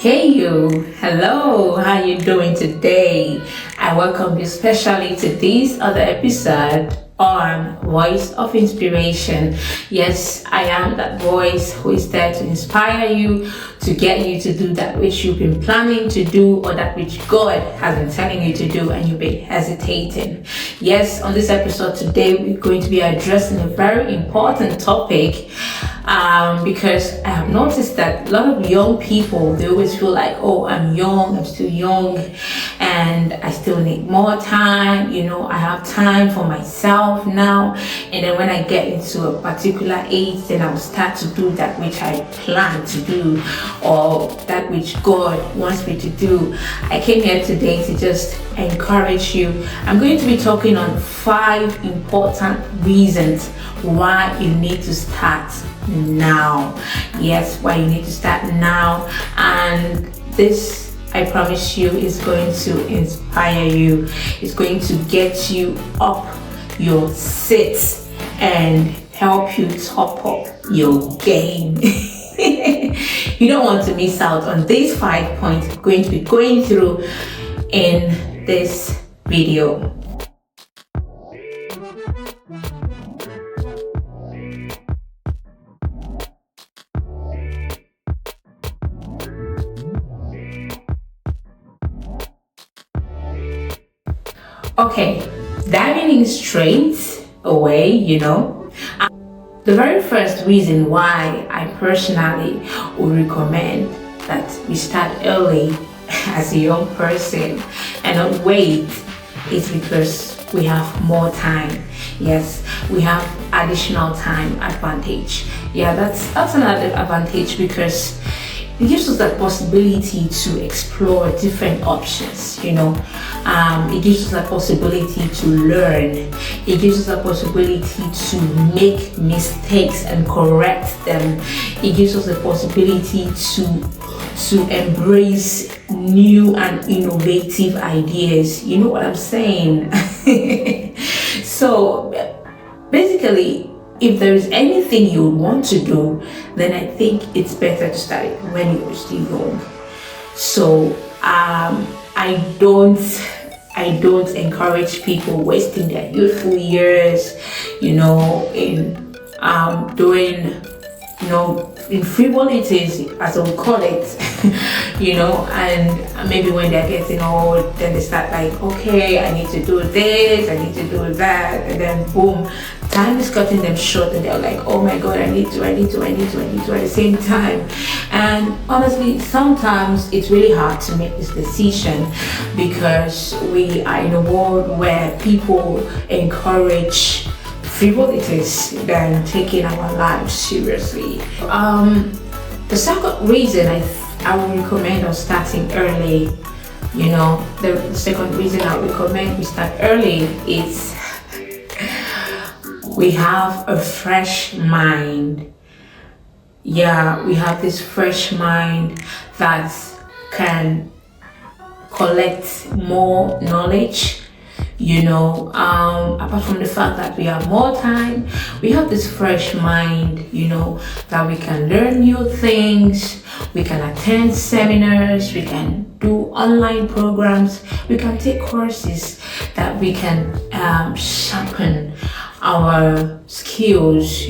Hey you, hello, how you doing today? I welcome you specially to this other episode on Voice of Inspiration. Yes, I am that voice who is there to inspire you, to get you to do that which you've been planning to do or that which God has been telling you to do and you've been hesitating. Yes, on this episode today, we're going to be addressing a very important topic because I have noticed that a lot of young people, they always feel like, oh, I'm young, I'm still young, and I still need more time. I have time for myself now. And then when I get into a particular age, then I'll start to do that which I plan to do or that which God wants me to do. I came here today to just encourage you. I'm going to be talking on 5 important reasons why you need to start now. Yes, why you need to start now. And this, I promise you, is going to inspire you. It's going to get you up your seat and help you top up your game. You don't want to miss out on these 5 points we're going to be going through in this video. Okay, diving in straight away, the very first reason why I personally would recommend that we start early as a young person and not wait is because we have more time. Yes, we have additional time advantage. Yeah, that's another advantage because it gives us that possibility to explore different options, it gives us that possibility to learn. It gives us the possibility to make mistakes and correct them. It gives us the possibility to embrace new and innovative ideas. You know what I'm saying? So basically, if there is anything you would want to do, then I think it's better to start it when you're still young. So I don't encourage people wasting their youthful years, in doing, in frivolities, as I would call it, and maybe when they're getting old, then they start like, okay, I need to do this, I need to do that, and then boom, time is cutting them short, and they're like, oh my God, I need to at the same time. And honestly, sometimes it's really hard to make this decision because we are in a world where people encourage frivolities than taking our lives seriously. The second reason I would recommend us starting early, the second reason I would recommend we start early is we have a fresh mind. Yeah, we have this fresh mind that can collect more knowledge. Apart from the fact that we have more time, we have this fresh mind, that we can learn new things, we can attend seminars, we can do online programs, we can take courses that we can sharpen our skills,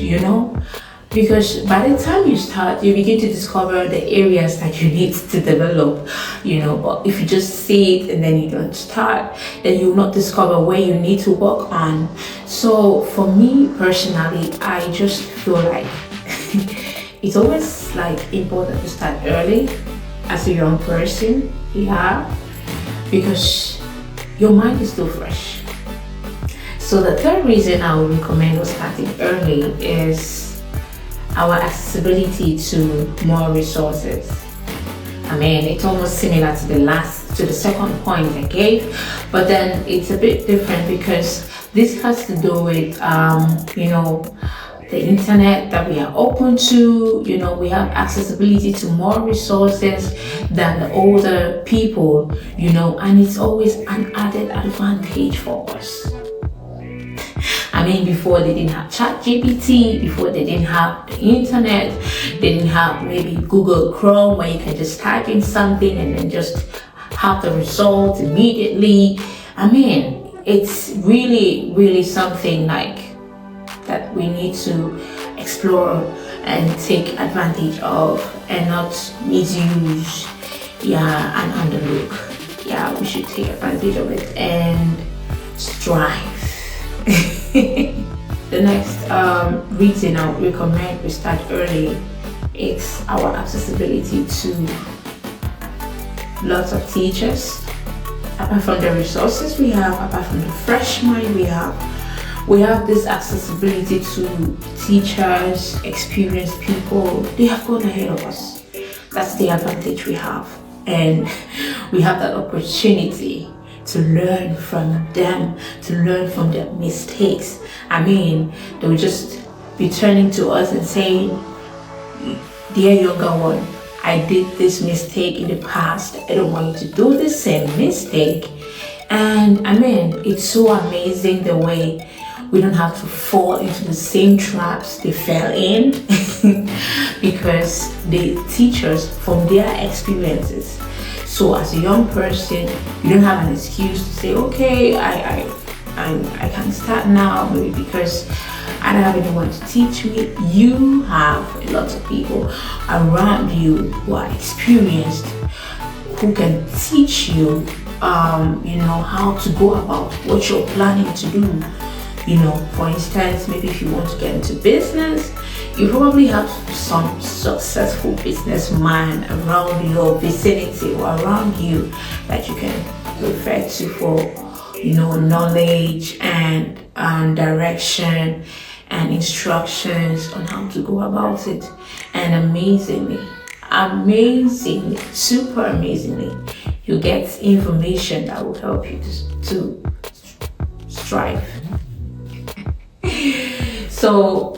because by the time you start, you begin to discover the areas that you need to develop, but if you just see it and then you don't start, then you will not discover where you need to work on. So for me personally, I just feel like it's always important to start early as a young person, because your mind is still fresh. So the third reason I would recommend us starting early is our accessibility to more resources. It's almost similar to the second point I gave, but then it's a bit different because this has to do with, the internet that we are open to. We have accessibility to more resources than the older people, and it's always an added advantage for us. mean, before they didn't have ChatGPT, before they didn't have the internet, they didn't have maybe Google Chrome where you can just type in something and then just have the results immediately. I mean, it's really, really something like that we need to explore and take advantage of and not misuse, and underlook. We should take advantage of it and strive. The next reason I would recommend we start early is our accessibility to lots of teachers. Apart from the resources we have, apart from the fresh mind we have this accessibility to teachers, experienced people. They have gone ahead of us. That's the advantage we have, and we have that opportunity to learn from them, to learn from their mistakes. I mean, they will just be turning to us and saying, dear younger one, I did this mistake in the past. I don't want you to do the same mistake. And I mean, it's so amazing the way we don't have to fall into the same traps they fell in because they teach us from their experiences. So as a young person, you don't have an excuse to say, okay, I can start now, maybe because I don't have anyone to teach me. You have a lot of people around you who are experienced, who can teach you, how to go about what you're planning to do. For instance, maybe if you want to get into business, you probably have some successful businessman around your vicinity or around you that you can refer to for, knowledge and direction and instructions on how to go about it. And amazingly, super amazingly, you get information that will help you to strive. So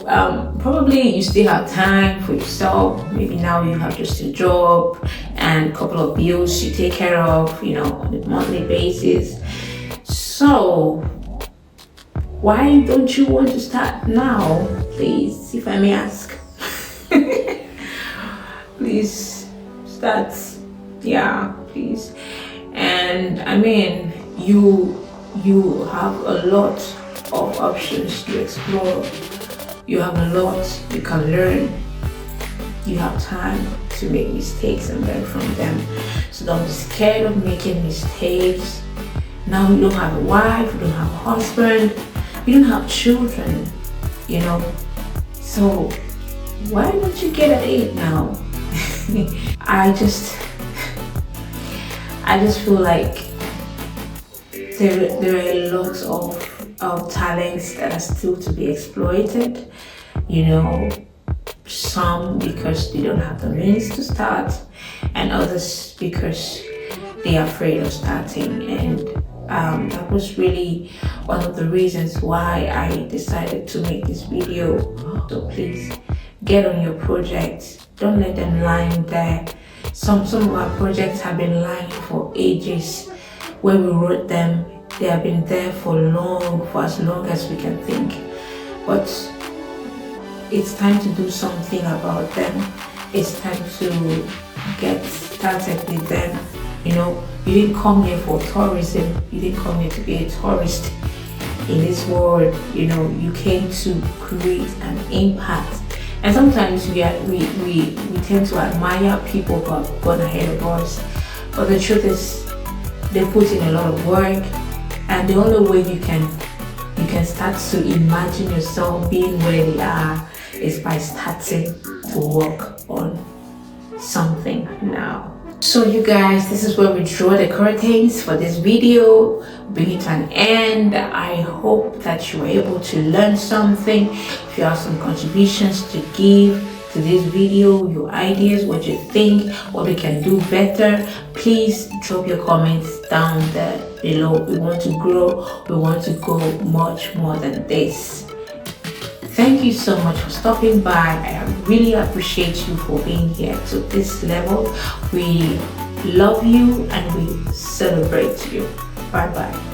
probably you still have time for yourself. Maybe now you have just a job and a couple of bills you take care of, on a monthly basis. So why don't you want to start now, please, if I may ask? Please start. Please. And I mean, you have a lot of options to explore. You have a lot you can learn. You have time to make mistakes and learn from them. So don't be scared of making mistakes. Now you don't have a wife, you don't have a husband, you don't have children, So why don't you get at it now? I just feel like there are a lot of talents that are still to be exploited. Some because they don't have the means to start, and others because they are afraid of starting. And that was really one of the reasons why I decided to make this video. So please get on your projects. Don't let them lie there. Some of our projects have been lying for ages. When we wrote them, they have been there for as long as we can think. But it's time to do something about them. It's time to get started with them. You didn't come here for tourism. You didn't come here to be a tourist in this world. You came to create an impact. And sometimes we tend to admire people who have gone ahead of us. But the truth is, they put in a lot of work, and the only way you can start to imagine yourself being where they are is by starting to work on something now. So you guys, this is where we draw the curtains for this video, bring it to an end. I hope that you were able to learn something. If you have some contributions to give to this video, your ideas, what you think, what we can do better, please drop your comments down there below. We want to grow, we want to go much more than this. Thank you so much for stopping by. I really appreciate you for being here to this level. We love you and we celebrate you. Bye bye.